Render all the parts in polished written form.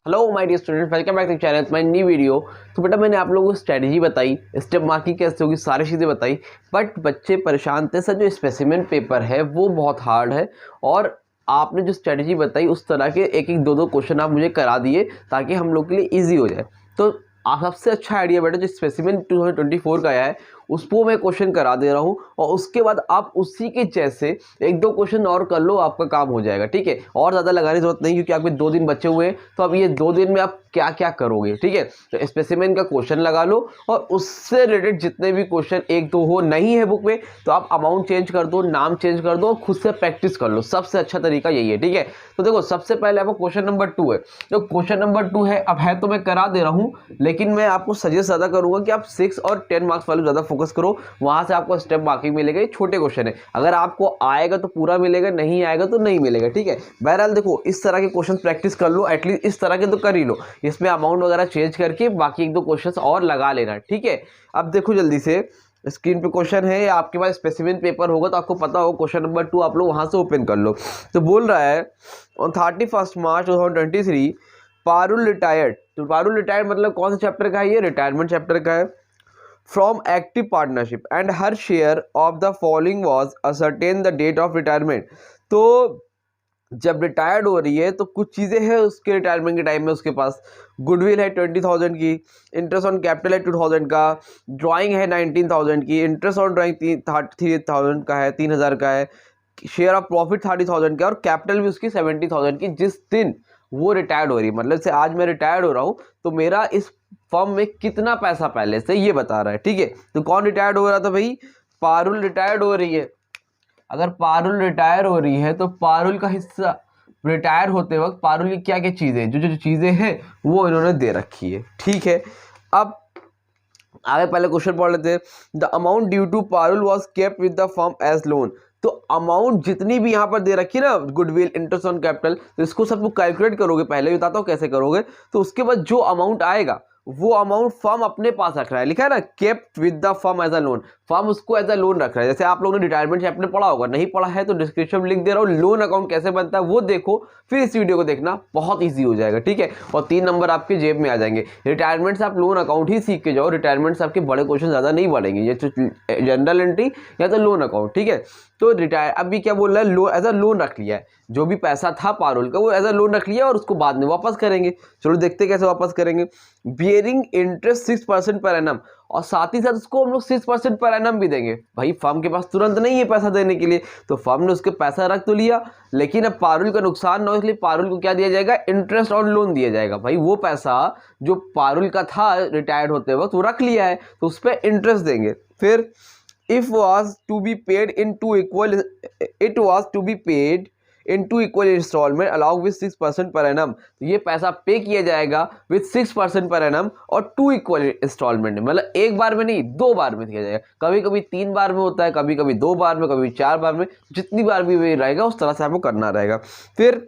Hello my dear student, welcome back to channel my new video. तो बेटा मैंने आप लोगों को स्ट्रेटजी बताई, स्टेप मार्किंग कैसे होगी, सारी चीज़ें बताई। बट बच्चे परेशान थे सर, जो स्पेसिमेन पेपर है वो बहुत हार्ड है और आपने जो स्ट्रेटजी बताई उस तरह के एक एक दो दो क्वेश्चन आप मुझे करा दिए ताकि हम लोग के लिए ईजी हो जाए। तो आप सबसे अच्छा आइडिया बेटा जो स्पेसिमेन 2024 का आया है उसको मैं क्वेश्चन करा दे रहा हूँ और उसके बाद आप उसी के जैसे एक दो क्वेश्चन और कर लो, आपका काम हो जाएगा। ठीक है, और ज़्यादा लगाने की जरूरत नहीं क्योंकि आपके 2 दिन बचे हुए हैं। तो अब ये 2 दिन में आप क्या क्या करोगे, ठीक है। तो स्पेसिमेन का क्वेश्चन लगा लो और उससे रिलेटेड जितने भी क्वेश्चन एक दो हो नहीं है बुक में तो आप अमाउंट चेंज कर दो, नाम चेंज कर दो और खुद से प्रैक्टिस कर लो। सबसे अच्छा तरीका यही है, ठीक है। तो देखो सबसे पहले आपको क्वेश्चन नंबर 2 है। तो क्वेश्चन नंबर 2 है, अब है तो मैं करा दे रहा हूँ, लेकिन मैं आपको सजेस्ट ज़्यादा करूंगा कि आप 6 और 10 मार्क्स वाले ज़्यादा फोकस करो, वहां से आपको स्टेप मार्किंग मिलेगा। ये छोटे क्वेश्चन है, अगर आपको आएगा तो पूरा मिलेगा, नहीं आएगा तो नहीं मिलेगा, ठीक है। बहरहाल देखो इस तरह के क्वेश्चन प्रैक्टिस कर लो, एटलीस्ट इस तरह के तो कर ही लो, इसमें अमाउंट वगैरह चेंज करके बाकी एक दो क्वेश्चन और लगा लेना, ठीक है। अब देखो जल्दी से स्क्रीन पे क्वेश्चन है, आपके पास स्पेसिमेन पेपर होगा तो आपको पता हो क्वेश्चन नंबर 2 आप लोग वहां से ओपन कर लो। तो बोल रहा है ऑन 31 मार्च 2023 पारुल रिटायर्ड। तो पारुल रिटायर्ड मतलब कौन से चैप्टर का है, ये रिटायरमेंट चैप्टर का है। From active partnership and her share of the following was ascertain the date of retirement. तो जब रिटायर्ड हो रही है तो कुछ चीज़ें हैं उसके रिटायरमेंट के टाइम में उसके पास। गुडविल है 20,000 की, इंटरेस्ट ऑन कैपिटल है 2,000 का, ड्राइंग है 19,000 की, इंटरेस्ट ऑन ड्राइंग 3,000 का है, 3,000 का है, शेयर ऑफ प्रॉफिट 30,000 का और कैपिटल भी उसकी 70,000 की। जिस दिन वो रिटायर्ड हो रही है, मतलब से आज मैं रिटायर्ड हो रहा हूँ तो मेरा इस फर्म में कितना पैसा पहले से ये बता रहा है, ठीक है। तो कौन रिटायर्ड हो रहा था भाई, पारुल रिटायर्ड हो रही है। अगर पारुल रिटायर हो रही है तो पारुल का हिस्सा रिटायर होते वक्त पारुल की क्या क्या चीजें, जो जो चीजें हैं वो इन्होंने दे रखी है, ठीक है। अब आगे पहले क्वेश्चन पढ़ लेते हैं। The amount due to Parul was kept with the firm as loan. तो अमाउंट जितनी भी यहाँ पर दे रखी है ना, गुडविल, इंटरेस्ट ऑन कैपिटल, तो इसको सबको कैलकुलेट करोगे, पहले बताता हूँ कैसे करोगे। तो उसके बाद जो अमाउंट आएगा वो अमाउंट फर्म अपने पास रख रहा है, लिखा है ना kept with the firm as a loan. Firm उसको एज अ लोन रख रहा है। जैसे आप लोगों ने रिटायरमेंट चैप्टर पढ़ा होगा, नहीं पढ़ा है तो डिस्क्रिप्शन में लिख दे रहा हूँ, लोन अकाउंट कैसे बनता है वो देखो, फिर इस वीडियो को देखना, बहुत ईजी हो जाएगा, ठीक है। और 3 नंबर आपके जेब में आ जाएंगे। रिटायरमेंट से आप लोन अकाउंट ही सीख के जाओ, रिटायरमेंट से आपके बड़े क्वेश्चन ज्यादा नहीं बढ़ेंगे, ये तो जनरल एंट्री या तो लोन अकाउंट, ठीक है। तो रिटायर अभी क्या बोल रहा है, लोन एज अ लोन रख लिया है, जो भी पैसा था पारुल का वो एज अ लोन रख लिया और उसको बाद में वापस करेंगे। चलो देखते कैसे वापस करेंगे। बियरिंग इंटरेस्ट 6% पर एनम, और साथ ही साथ उसको हम लोग 6% पर एनम भी देंगे। भाई फर्म के पास तुरंत नहीं है पैसा देने के लिए, तो फर्म ने उसके पैसा रख तो लिया, लेकिन अब पारुल का नुकसान ना हो इसलिए पारुल को क्या दिया जाएगा, इंटरेस्ट ऑन लोन दिया जाएगा। भाई वो पैसा जो पारुल का था रिटायर्ड होते वक्त वो रख लिया है तो उस पर इंटरेस्ट देंगे। फिर if was to be paid in two equal it was to be paid in two equal installment along with 6% per annum। तो ये पैसा पे किया जाएगा with 6% per annum और 2 equal installment, मतलब एक बार में नहीं 2 बार में दिया जाएगा। कभी कभी 3 बार में होता है, कभी कभी 2 बार में, कभी 4 बार में, जितनी बार भी रहेगा उस तरह से आपको करना रहेगा। फिर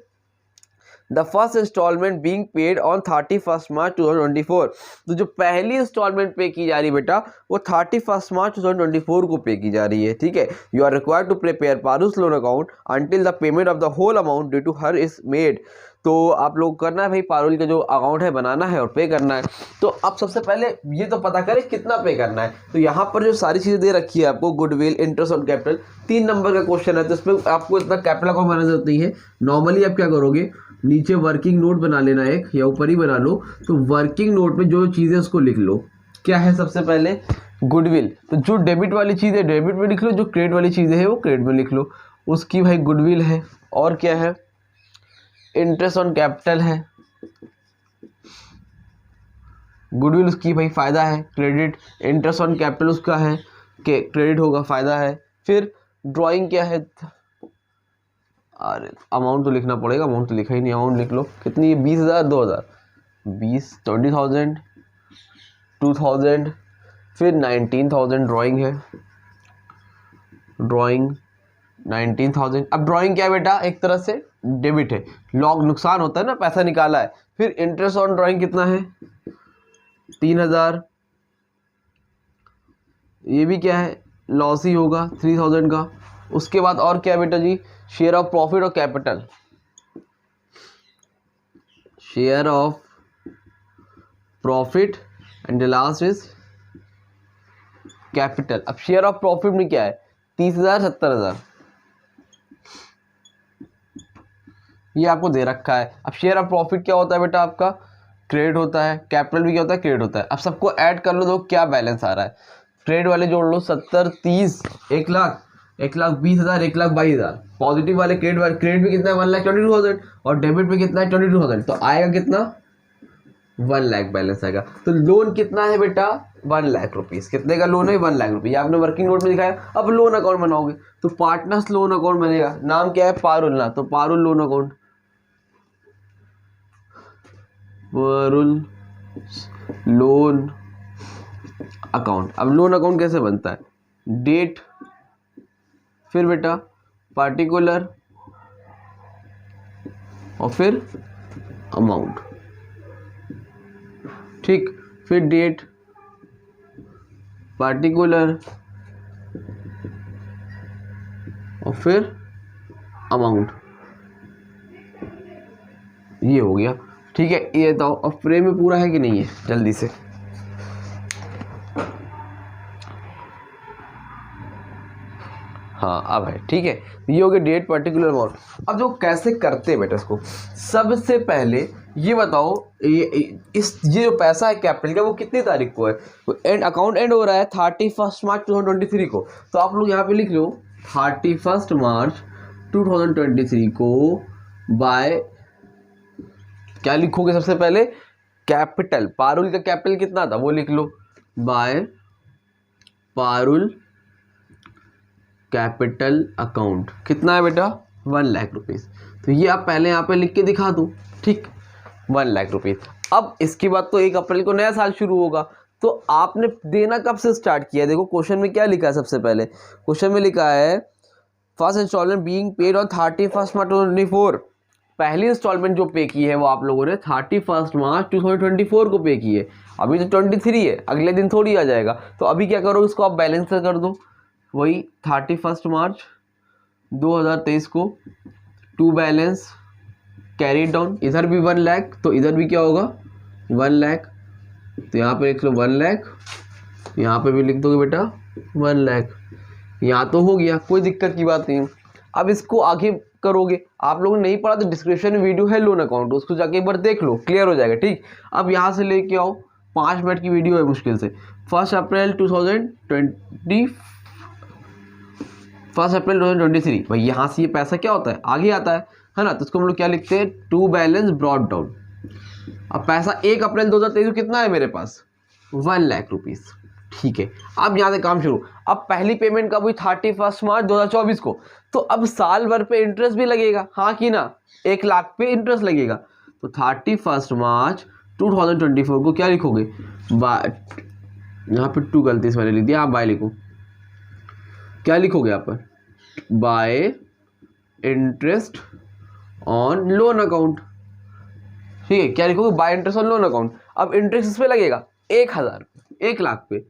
the first instalment being paid on 31 March 2024। तो जो पहली इंस्टॉलमेंट पे की जा रही है बेटा वो 31 मार्च 2024 को पे की जा रही है, ठीक है। You are required to prepare Parul's loan account until the payment of the whole amount due to her is made. तो आप लोग करना है भाई, पारुल का जो अकाउंट है बनाना है और पे करना है। तो आप सबसे पहले ये तो पता करें कितना पे करना है। तो यहाँ पर जो सारी चीजें दे रखी है आपको, goodwill, interest on capital, 3 number का क्वेश्चन है तो इसमें आपको इतना कैपिटल अकाउंट बनाने की जरूरत नहीं है। नॉर्मली आप क्या करोगे, नीचे वर्किंग नोट बना लेना एक, या ऊपर ही बना लो। तो वर्किंग नोट में जो चीजें उसको लिख लो। क्या है सबसे पहले गुडविल, तो जो डेबिट वाली चीज है डेबिट में लिख लो, जो क्रेडिट वाली चीजें है वो क्रेडिट में लिख लो। उसकी भाई गुडविल है, और क्या है, इंटरेस्ट ऑन कैपिटल है, गुडविल उसकी भाई फायदा है, क्रेडिट, इंटरेस्ट ऑन कैपिटल उसका है कि क्रेडिट होगा, फायदा है। फिर ड्राइंग क्या है, अरे अमाउंट तो लिखना पड़ेगा, अमाउंट तो लिखा ही नहीं, अमाउंट लिख लो कितनी है, 20,000, 2,000, 20,000, 2,000, फिर 19,000 ड्राइंग है, ड्राइंग 19,000। अब ड्राइंग क्या है बेटा, एक तरह से डेबिट है, लॉग नुकसान होता है ना, पैसा निकाला है। फिर इंटरेस्ट ऑन ड्राइंग कितना है, 3,000, ये भी क्या है, लॉस ही होगा 3,000 का। उसके बाद और क्या है बेटा जी, शेयर ऑफ प्रॉफिट और capital, share of profit and the last is capital. अब शेयर ऑफ प्रॉफिट में क्या है, 30,000 70,000, ये आपको दे रखा है। अब शेयर ऑफ प्रॉफिट क्या होता है बेटा, आपका क्रेडिट होता है, कैपिटल भी क्या होता है, क्रेडिट होता है। अब सबको ऐड कर लो, तो क्या बैलेंस आ रहा है, क्रेडिट वाले जोड़ लो, 70 30 1,00,000 1,20,000 1,22,000। पॉजिटिव वाले क्रेडिट में कितना है 1,22,000 और डेबिट में कितना है 22,000, तो आएगा कितना 1,00,000 बैलेंस आएगा। तो लोन कितना है बेटा 1,00,000 रुपीज़। कितने का लोन है 1,00,000 रुपये, आपने वर्किंग नोट में दिखाया। अब लोन अकाउंट बनाओगे तो पार्टनर्स लोन अकाउंट बनेगा, नाम क्या है पारुल ना, तो Parul loan account, Parul loan account. अब लोन अकाउंट कैसे बनता है, डेट, फिर बेटा पार्टिकुलर और फिर अमाउंट, ठीक, फिर डेट पार्टिकुलर और फिर अमाउंट, ये हो गया। ठीक है, ये बताओ अब फ्रेम में पूरा है कि नहीं है, जल्दी से। हाँ अब है, ठीक है, ये हो गया डेट पार्टिकुलर अमाउंट। अब जो कैसे करते हैं बेटा इसको, सबसे पहले ये बताओ ये जो पैसा है कैपिटल का वो कितनी तारीख को है, तो एंड अकाउंट एंड हो रहा है 31 मार्च 2023 को। तो आप लोग यहाँ पे लिख लो 31 मार्च 2023 को बाय, क्या लिखोगे सबसे पहले, कैपिटल, पारुल का कैपिटल कितना था वो लिख लो, बाय पारुल कैपिटल अकाउंट कितना है बेटा 1,00,000 रुपीज़। तो ये आप पहले यहाँ पे लिख के दिखा दो, ठीक, 1,00,000 रुपीज़। अब इसके बाद तो 1 अप्रैल को नया साल शुरू होगा, तो आपने देना कब से स्टार्ट किया है। देखो क्वेश्चन में क्या लिखा है, सबसे पहले क्वेश्चन में लिखा है first instalment being paid on 31 March 2024। पहली इंस्टॉलमेंट जो पे की है वो आप लोगों ने 31 मार्च 2024 को पे की है। अभी तो 23 है, अगले दिन थोड़ी आ जाएगा। तो अभी क्या करो, इसको आप बैलेंस कर दो, वही 31 मार्च 2023 को टू बैलेंस कैरी डाउन, इधर भी 1,00,000 तो इधर भी क्या होगा 1,00,000, तो यहाँ पे लिख लो 1,00,000, यहाँ पे भी लिख दोगे बेटा 1,00,000। यहाँ तो हो गया, कोई दिक्कत की बात नहीं। अब इसको आगे करोगे, आप लोगों ने नहीं पढ़ा तो डिस्क्रिप्शन में वीडियो है लोन अकाउंट, उसको जाके एक बार देख लो, क्लियर हो जाएगा। ठीक, अब यहाँ से लेके आओ, 5 मिनट की वीडियो है मुश्किल से। 1 अप्रैल 2023 भाई, यहाँ से ये पैसा क्या होता है आगे आता है ना, तो उसको हम लोग क्या लिखते हैं, टू बैलेंस ब्रॉट डाउन। अब पैसा 1 अप्रैल 2023 कितना है मेरे पास 1,00,000 रुपीज़। ठीक है, अब यहाँ से काम शुरू। अब पहली पेमेंट कब हुई 31 मार्च 2024 को, तो अब साल भर पे इंटरेस्ट भी लगेगा, हाँ कि ना, 1,00,000 पे इंटरेस्ट लगेगा। तो 31 मार्च 2024 को क्या लिखोगे, यहाँ पे 2 गलती से मैंने लिख दिया, आप बाय लिखो, क्या लिखोगे यहाँ पर, bye interest on loan account. ठीक है, क्या लिखोगे, bye interest on loan account. अब इंटरेस्ट इस पे लगेगा 1,000 पे,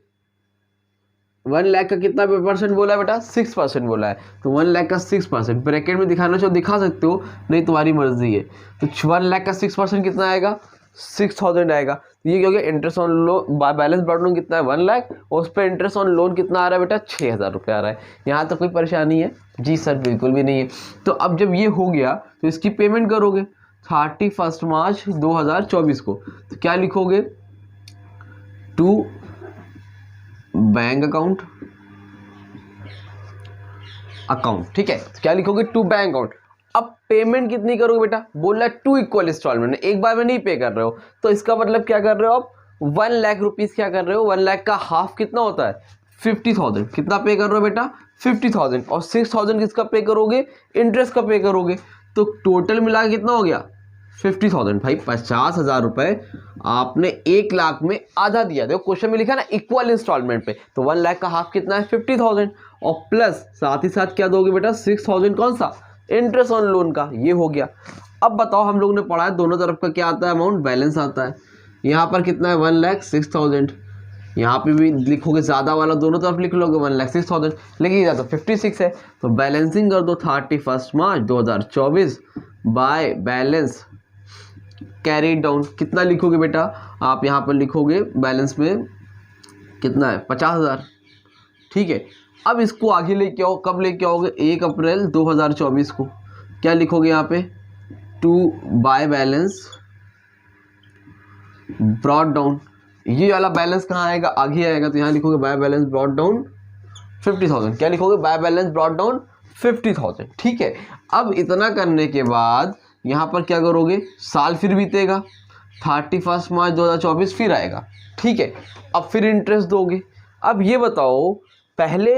1,00,000 का कितना परसेंट बोला है बेटा 6% बोला है, तो 1,00,000 का 6%, ब्रैकेट में दिखाना चाहो दिखा सकते हो, नहीं तुम्हारी मर्जी है। तो 1,00,000 का 6% कितना आएगा 6,000 आएगा। तो ये क्या हो गया, interest on loan balance brought down कितना है 1,00,000 और उस पर इंटरेस्ट ऑन लोन कितना आ रहा है बेटा 6,000 रुपये आ रहा है। यहाँ तो कोई परेशानी है जी सर, बिल्कुल भी नहीं है। तो अब जब ये हो गया तो इसकी पेमेंट करोगे 31 मार्च 2024 को, तो क्या लिखोगे, टू बैंक अकाउंट, ठीक है, तो क्या लिखोगे, टू बैंक अकाउंट। अब पेमेंट कितनी करोगे बेटा, बोल रहा है 2 इक्वल इंस्टॉलमेंट, एक बार में नहीं पे कर रहे हो, तो इसका मतलब क्या कर रहे हो आप 1,00,000 रुपीज़ क्या कर रहे हो, 1,00,000 का हाफ कितना होता है 50,000, कितना पे कर रहे हो बेटा 50,000, और 6,000 किसका पे करोगे, इंटरेस्ट का पे करोगे। तो टोटल मिला के कितना हो गया 50,000। भाई 50,000 रुपये आपने 1,00,000 में आधा दिया, देखो क्वेश्चन में लिखा ना इक्वल इंस्टॉलमेंट पे, तो 1,00,000 का हाफ कितना है 50,000, और प्लस साथ ही साथ क्या दोगे बेटा 6,000 कौन सा, इंटरेस्ट ऑन लोन का, ये हो गया। अब बताओ, हम लोग ने पढ़ा है दोनों तरफ का क्या आता है, अमाउंट बैलेंस आता है। यहाँ पर कितना है 1,00,000 6,000, यहाँ पे भी लिखोगे ज़्यादा वाला दोनों तरफ लिख लोगे 1,00,000 6,000, लेकिन इधर तो 56 है, तो बैलेंसिंग कर दो 31 March 2024 by balance carried down, कितना लिखोगे बेटा आप यहाँ पर लिखोगे बैलेंस में कितना है 50,000, ठीक है। अब इसको आगे लेके आओ, कब लेके आओगे 1 अप्रैल 2024 को, क्या लिखोगे यहाँ पे to by balance brought down, ये वाला बैलेंस कहाँ आएगा आगे आएगा, तो यहाँ लिखोगे बाय बैलेंस ब्रॉड डाउन 50,000, क्या लिखोगे बाय बैलेंस ब्रॉड डाउन 50,000, ठीक है। अब इतना करने के बाद यहाँ पर क्या करोगे, साल फिर बीतेगा 31 मार्च 2024 फिर आएगा, ठीक है। अब फिर इंटरेस्ट दोगे। अब ये बताओ पहले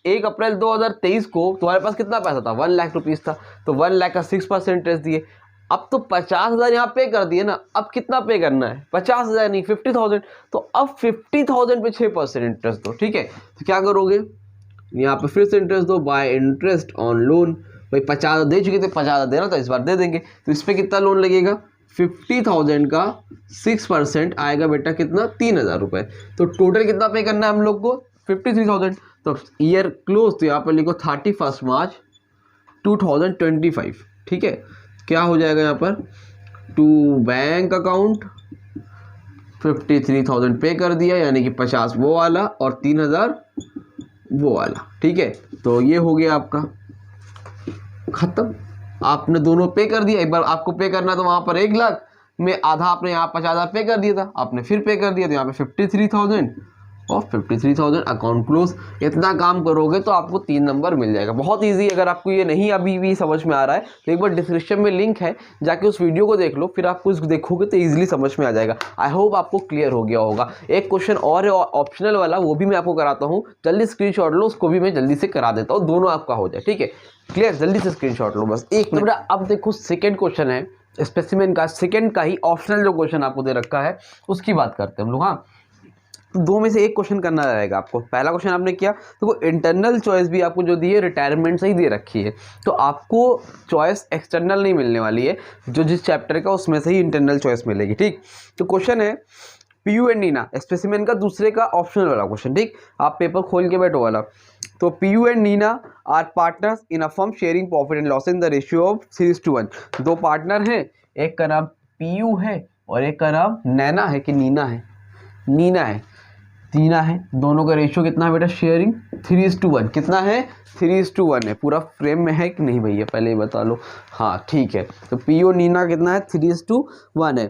1 अप्रैल 2023 को तुम्हारे पास कितना पैसा था 1 लाख रुपीज़ था, तो 1 लाख का 6% इंटरेस्ट दिए। अब तो 50,000 यहाँ पे कर दिए ना, अब कितना पे करना है 50,000 नहीं 50,000, तो अब 50,000 पे 6% इंटरेस्ट दो, ठीक है। तो क्या करोगे यहाँ पे फिर से इंटरेस्ट दो बाय इंटरेस्ट ऑन लोन, भाई 50,000 दे चुके थे 50,000 देना तो इस बार दे देंगे, तो इस पर कितना लोन लगेगा 50,000 का 6% आएगा बेटा कितना 3,000 रुपये, तो टोटल कितना पे करना है हम लोग को 53,000। तो ईयर क्लोज तो यहाँ पर लिखो 31 मार्च 2025, ठीक है। क्या हो जाएगा यहाँ पर टू बैंक अकाउंट 53,000 पे कर दिया, यानी कि 50 वो वाला और 3,000 वो वाला, ठीक है। तो ये हो गया आपका खत्म, आपने दोनों पे कर दिया। एक बार आपको पे करना तो वहां पर 1 लाख में आधा आपने यहाँ 50,000 पे कर दिया था, आपने फिर पे कर दिया तो यहाँ पे 53,000 और 53,000 अकाउंट क्लोज। इतना काम करोगे तो आपको 3 नंबर मिल जाएगा, बहुत इजी। अगर आपको ये नहीं अभी भी समझ में आ रहा है तो एक बार डिस्क्रिप्शन में लिंक है, जाके उस वीडियो को देख लो, फिर आपको इसको देखोगे तो ईजिली समझ में आ जाएगा। आई होप आपको क्लियर हो गया होगा। एक क्वेश्चन और है ऑप्शनल वाला, वो भी मैं आपको कराता हूँ, जल्दी स्क्रीनशॉट लो, उसको भी मैं जल्दी से करा देता हूँ, दोनों आपका हो जाए, ठीक है। क्लियर, जल्दी से स्क्रीनशॉट लो बस 1 मिनट। अब देखो सेकेंड क्वेश्चन है स्पेसिमेन का, सेकेंड का ही ऑप्शनल जो क्वेश्चन आपको दे रखा है उसकी बात करते हैं हम लोग। हाँ, तो 2 में से 1 क्वेश्चन करना रहेगा आपको। पहला क्वेश्चन आपने किया तो इंटरनल चॉइस भी आपको जो दी है रिटायरमेंट से ही दे रखी है, तो आपको चॉइस एक्सटर्नल नहीं मिलने वाली है, जो जिस चैप्टर का उसमें से ही इंटरनल चॉइस मिलेगी, ठीक। तो क्वेश्चन है पीयू एंड नीना, स्पेसिमेन का दूसरे का ऑप्शनल वाला क्वेश्चन, ठीक। आप पेपर खोल के बैठो वाला। तो Piyu and Neena are partners in a firm sharing profit and loss in the ratio of 3:1। 2 partner हैं, एक का नाम पीयू है और एक का नाम नैना है कि नीना है, नीना है, नीना है। दोनों का रेशियो कितना है बेटा शेयरिंग 3:1, कितना है 3:1 है। पूरा फ्रेम में है कि नहीं भैया पहले ही बता लो। हाँ ठीक है, तो पीयू नीना कितना है 3:1 है।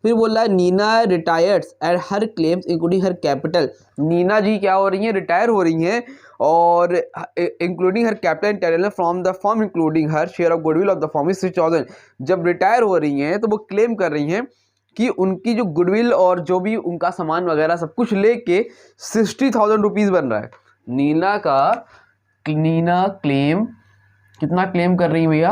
फिर बोल रहा है Neena retires at her claims including her capital. Neena ji क्या हो रही हैं, रिटायर हो रही हैं और इंक्लूडिंग हर कैपिटल एंड टेरियल from the firm including her share of goodwill of the firm is 6,000। जब रिटायर हो रही हैं तो वो क्लेम कर रही हैं कि उनकी जो गुडविल और जो भी उनका सामान वगैरह सब कुछ लेके 60,000 रुपीज़ बन रहा है। नीना क्लेम कितना क्लेम कर रही है भैया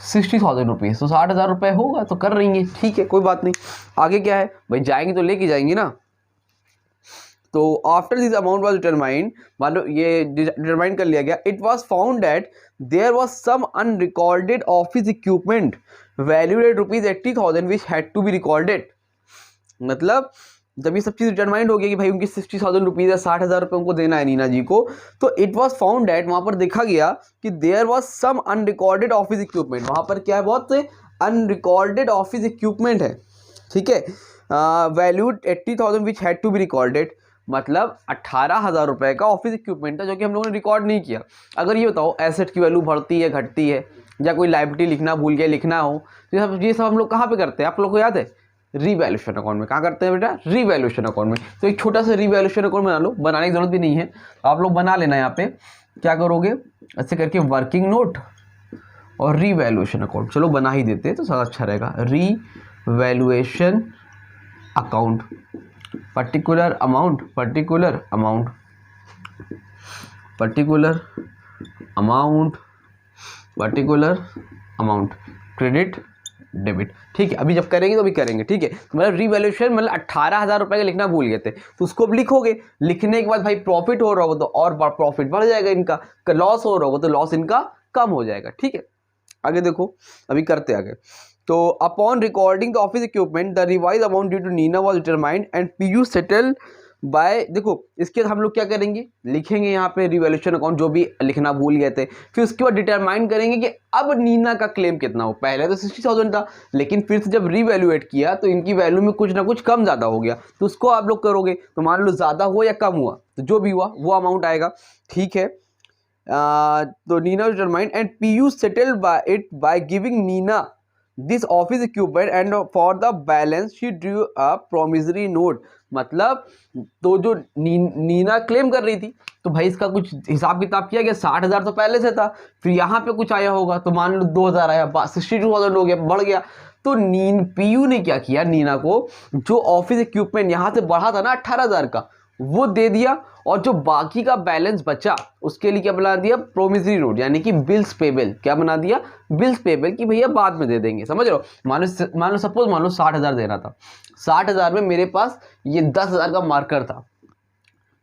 60,000 रुपीज़, तो 60,000 रुपये होगा तो कर रही है, ठीक है कोई बात नहीं। आगे क्या है भाई, जाएंगी तो लेके जाएंगी ना। तो after this amount was determined, मान लो ये डिटरमाइन कर लिया गया, it was found that there was some unrecorded office equipment valued at ₹80,000 which had to be recorded. मतलब जब ये सब चीज़ डिटरमाइंड हो गया कि भाई उनकी 60,000 रुपीज़ या 60,000 रुपये उनको देना है नीना जी को, तो इट वॉज फाउंड दैट वहाँ पर देखा गया कि there was some unrecorded office equipment. वहाँ पर क्या है, बहुत से अनरिकॉर्डेड ऑफिस इक्विपमेंट है, ठीक है, valued 80,000 which had to be recorded. मतलब 18,000 रुपये का ऑफिस इक्विपमेंट था जो कि हम लोगों ने रिकॉर्ड नहीं किया। अगर ये बताओ एसेट की वैल्यू बढ़ती है घटती है, या कोई लायबिलिटी लिखना भूल गया लिखना हो, ये सब हम लोग कहाँ पे करते हैं, आप लोग को याद है, रीवैल्यूएशन अकाउंट में। कहाँ करते हैं बेटा, रीवैल्यूएशन अकाउंट में। तो एक छोटा सा रीवैल्यूएशन अकाउंट बना लो, बनाने की जरूरत भी नहीं है, आप लोग बना लेना। यहाँ पे क्या करोगे, ऐसे करके वर्किंग नोट और रीवैल्यूएशन अकाउंट, चलो बना ही देते हैं तो ज़्यादा अच्छा रहेगा। Revaluation account, particular amount, particular amount, particular amount, particular amount, credit debit, ठीक है। अभी जब करेंगे तो अभी करेंगे, ठीक है। मतलब रीवैल्यूएशन मतलब 18,000 रुपये का लिखना भूल गए थे, तो उसको अब लिखोगे। लिखने के बाद भाई प्रॉफिट हो रहा होगा तो और प्रॉफिट बढ़ जाएगा इनका, लॉस हो रहा होगा तो लॉस इनका कम हो जाएगा, ठीक है। आगे देखो, अभी करते आगे। तो upon recording the office equipment the revise amount due to Neena was determined and Piyu settle by, देखो इसके हम लोग क्या करेंगे, लिखेंगे यहाँ पे रिवैल्यूएशन अकाउंट जो भी लिखना भूल गए थे, फिर उसके बाद डिटरमाइन करेंगे कि अब नीना का क्लेम कितना हो। पहले तो 60,000 था, लेकिन फिर से जब रिवैल्यूएट किया तो इनकी वैल्यू में कुछ ना कुछ कम ज़्यादा हो गया, तो उसको आप लोग करोगे। तो मान लो ज़्यादा हुआ या कम हुआ, तो जो भी हुआ वो अमाउंट आएगा, ठीक है। तो Neena determine and Piyu settled by giving Neena this office equipment and for the balance she drew a promissory note. मतलब तो जो नीना क्लेम कर रही थी, तो भाई इसका कुछ हिसाब किताब किया गया। 60,000 तो पहले से था, फिर यहाँ पे कुछ आया होगा, तो मान लो 2,000 आया, 62,000 हो गया, बढ़ गया। तो पीयू ने क्या किया, नीना को जो ऑफिस इक्विपमेंट यहाँ से बढ़ा था ना 18,000 का, वो दे दिया, और जो बाकी का बैलेंस बचा उसके लिए क्या बना दिया, प्रोमिसरी नोट, यानी कि बिल्स पेबल। क्या बना दिया, बिल्स पेबल, कि भैया बाद में दे देंगे। समझ रहे हो, मान लो सपोज मान लो 60,000 देना था, 60,000 में मेरे पास ये 10,000 का मार्कर था,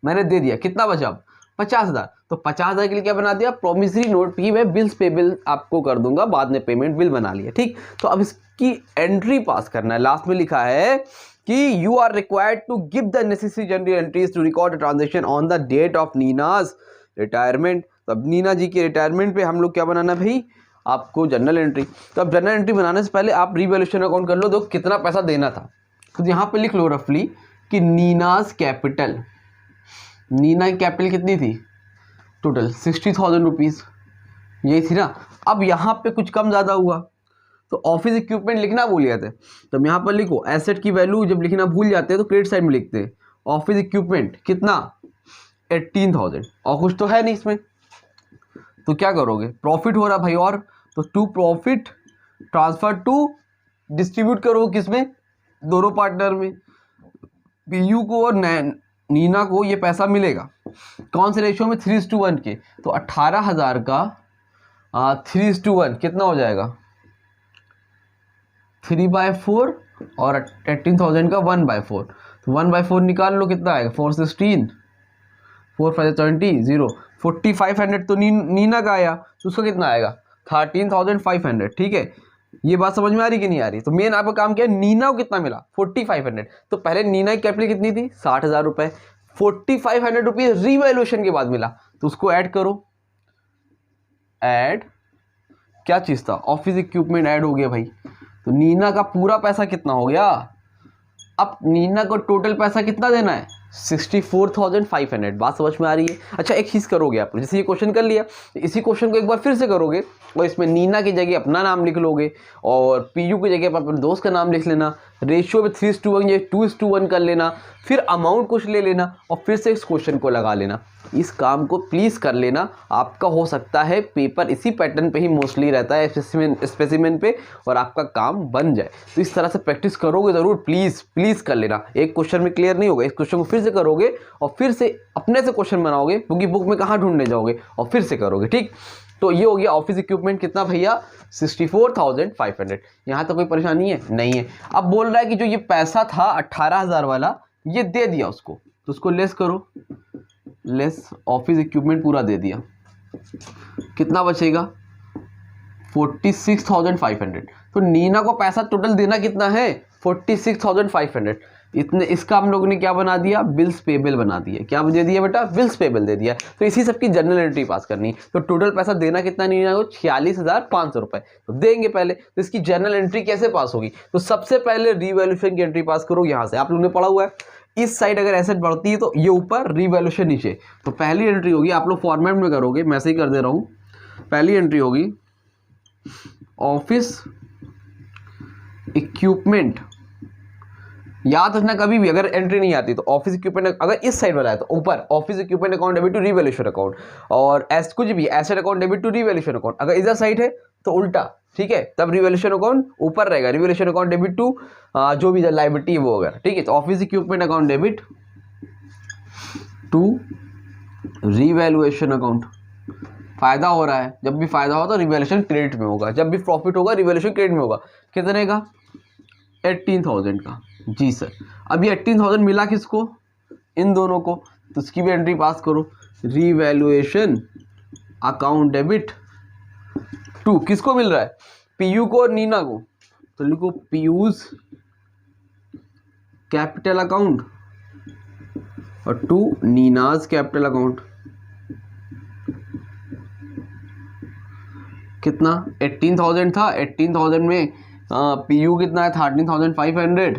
मैंने दे दिया, कितना बचा अब 50,000। तो 50,000 के लिए क्या बना दिया, प्रोमिसरी नोट की मैं बिल्स पेबल आपको कर दूंगा, बाद में पेमेंट बिल बना लिया, ठीक। तो अब इसकी एंट्री पास करना है। लास्ट में लिखा है कि you are required to give the necessary journal entries to record the transaction on the date of Neena's retirement. तो अब नीना जी के रिटायरमेंट पे हम लोग क्या बनाना भाई, आपको जनरल एंट्री। तो अब जनरल एंट्री बनाने से पहले आप रिवैल्यूएशन अकाउंट कर लो, तो कितना पैसा देना था। तो यहाँ पे लिख लो रफली कि नीनाज कैपिटल, नीना की कैपिटल कितनी थी टोटल, 60,000 रुपीज़, यही थी ना। अब यहाँ पे कुछ कम ज़्यादा हुआ, तो ऑफिस इक्विपमेंट लिखना भूल गए थे, तो हम यहाँ पर लिखो एसेट की वैल्यू जब लिखना भूल जाते हैं तो क्रेडिट साइड में लिखते हैं ऑफिस इक्विपमेंट कितना 18,000, और कुछ तो है नहीं इसमें, तो क्या करोगे, प्रॉफिट हो रहा भाई, और तो to profit transfer to distribute करो किसमें, दोनों पार्टनर में, पीयू को और नीना को ये पैसा मिलेगा। कौन से रेशियो में, 3:1 के। तो 18,000 का 3:1 कितना हो जाएगा, 3/4, और 18,000 का 1/4। तो 1/4 निकाल लो, कितना आएगा, 416, 4 5 20, 0, 4,500 तो नीना का आया, तो उसका कितना आएगा 13,500, ठीक है। ये बात समझ में आ रही कि नहीं आ रही। तो मेन आपका काम क्या है, नीना को कितना मिला 4,500। तो पहले नीना की कैपिटल कितनी थी 60,000 रुपये, 4,500 रुपीज रिवैल्यूएशन के बाद मिला, तो उसको ऐड करो। ऐड क्या चीज़ था, ऑफिस इक्विपमेंट ऐड हो गया भाई। तो नीना का पूरा पैसा कितना हो गया, अब नीना को टोटल पैसा कितना देना है 64,500। बात समझ में आ रही है। अच्छा एक चीज़ करोगे आप, जैसे ये क्वेश्चन कर लिया, इसी क्वेश्चन को एक बार फिर से करोगे, और इसमें नीना की जगह अपना नाम लिख लोगे, और पीयू की जगह अपने दोस्त का नाम लिख लेना, रेशियो में 3:1 या 2:1 कर लेना, फिर अमाउंट कुछ ले लेना, और फिर से इस क्वेश्चन को लगा लेना। इस काम को प्लीज़ कर लेना, आपका हो सकता है पेपर इसी पैटर्न पे ही मोस्टली रहता है स्पेसिमेन पे, और आपका काम बन जाए। तो इस तरह से प्रैक्टिस करोगे ज़रूर, प्लीज़ कर लेना। एक क्वेश्चन में क्लियर नहीं होगा, इस क्वेश्चन को फिर से करोगे, और फिर से अपने से क्वेश्चन बनाओगे, क्योंकि बुक में कहाँ ढूंढने जाओगे, और फिर से करोगे, ठीक। तो ये हो गया ऑफिस इक्विपमेंट कितना भैया 64,500। यहाँ तो कोई परेशानी है नहीं है। अब बोल रहा है कि जो ये पैसा था 18,000 वाला, ये दे दिया उसको, तो उसको लेस करो, लेस ऑफिस इक्विपमेंट पूरा दे दिया, कितना बचेगा 46,500। तो नीना को पैसा टोटल देना कितना है 46,500। इतने इसका हम लोगों ने क्या बना दिया, बिल्स पेबल बना दिया। क्या दे दिया बेटा, बिल्स पेबल दे दिया। तो इसी सबकी जनरल एंट्री पास करनी। तो टोटल पैसा देना कितना नीना को 46,500 रुपए तो देंगे पहले। तो इसकी जनरल एंट्री कैसे पास होगी, तो सबसे पहले रिवैल्यूएशन की एंट्री पास करो। यहाँ से आप लोगों ने पढ़ा हुआ है, इस साइड अगर एसेट बढ़ती है तो ये ऊपर, रिवैल्यूएशन नीचे। तो पहली एंट्री होगी, आप लोग फॉर्मेट में करोगे, मैं ऐसे ही कर दे रहा हूँ। पहली एंट्री होगी ऑफिस इक्विपमेंट। याद रखना कभी भी अगर एंट्री नहीं आती तो ऑफिस इक्विपमेंट अगर इस साइड वाला है तो ऊपर office equipment account debit to revaluation account, और कुछ भी asset account debit to revaluation account. अगर इधर साइड है तो उल्टा, ठीक है, तब रिवैल्यूएशन अकाउंट ऊपर रहेगा, रिवैल्यूएशन अकाउंट डेबिट टू जो भी लायबिलिटी है वो वगैरह, ठीक है। तो office equipment account debit to revaluation account. फायदा हो रहा है, जब भी फायदा हो तो रिवैल्यूएशन क्रेडिट में होगा, जब भी प्रॉफिट होगा रिवैल्यूएशन क्रेडिट में होगा। कितने का 18,000 का, जी सर। अब ये 18,000 मिला किसको, इन दोनों को, तो इसकी भी एंट्री पास करो। रिवैल्यूएशन अकाउंट डेबिट टू किसको मिल रहा है, पीयू को और नीना को, तो लिखो पीयूज कैपिटल अकाउंट और 2 नीनाज कैपिटल अकाउंट कितना 18,000 था, 18,000 में पीयू कितना है 13,500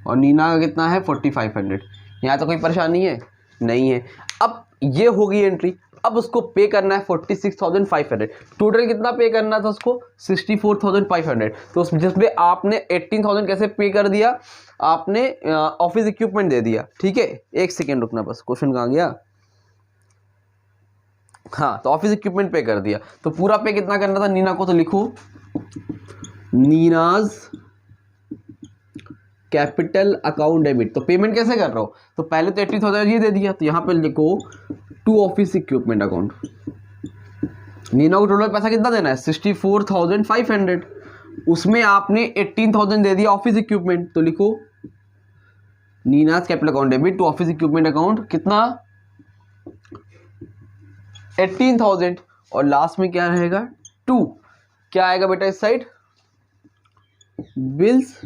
और नीना का कितना है 4,500। यहाँ तो कोई परेशानी है नहीं है। अब ये होगी एंट्री, अब उसको पे करना है 46,500। टोटल कितना पे करना था उसको 64,500। तो जिसमें आपने 18,000 कैसे पे कर दिया, आपने ऑफिस इक्विपमेंट दे दिया। ठीक है, एक सेकेंड रुकना बस, क्वेश्चन कहाँ गया। हाँ, तो ऑफिस इक्विपमेंट पे कर दिया। तो पूरा पे कितना करना था नीना को, तो लिखो नीनाज कैपिटल अकाउंट डेबिट। तो पेमेंट कैसे कर रहा हो, तो पहले तो 80,000 ये दे दिया, तो यहाँ पे लिखो 2 ऑफिस इक्विपमेंट अकाउंट। नीना को टोटल पैसा कितना देना है 64,500, उसमें आपने 18,000 दे दिया ऑफिस इक्विपमेंट, तो लिखो Neena's capital account debit to office equipment account कितना 18,000 और लास्ट में क्या रहेगा 2। क्या आएगा बेटा इस साइड बिल्स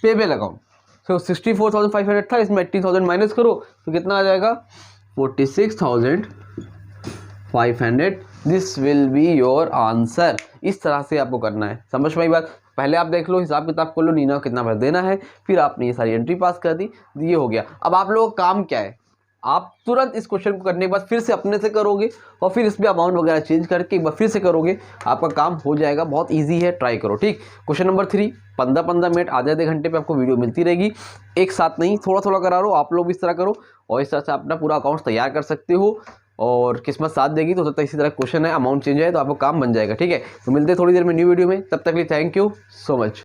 पेबल अकाउंट। सो 64,500 था, इसमें 18,000 माइनस करो तो कितना आ जाएगा 46,500। This will be your answer. इस तरह से आपको करना है, समझ में आई बात। पहले आप देख लो, हिसाब किताब कर लो, नीना को कितना पैसा देना है, फिर आपने ये सारी एंट्री पास कर दी, ये हो गया। अब आप लोगों का काम क्या है, आप तुरंत इस क्वेश्चन को करने के बाद फिर से अपने से करोगे और फिर इसमें अमाउंट वगैरह चेंज करके एक बार फिर से करोगे, आपका काम हो जाएगा। बहुत इजी है, ट्राई करो। ठीक, क्वेश्चन नंबर 3 15-15 मिनट आधे घंटे पे आपको वीडियो मिलती रहेगी, एक साथ नहीं, थोड़ा थोड़ा करा लो। आप लोग भी इस तरह करो और इस तरह से अपना पूरा अकाउंट तैयार कर सकते हो और किस्मत साथ देगी तो इसी तरह क्वेश्चन है, अमाउंट चेंज है तो आपको काम बन जाएगा। ठीक है, तो मिलते हैं थोड़ी देर में न्यू वीडियो में, तब तक के लिए थैंक यू सो मच।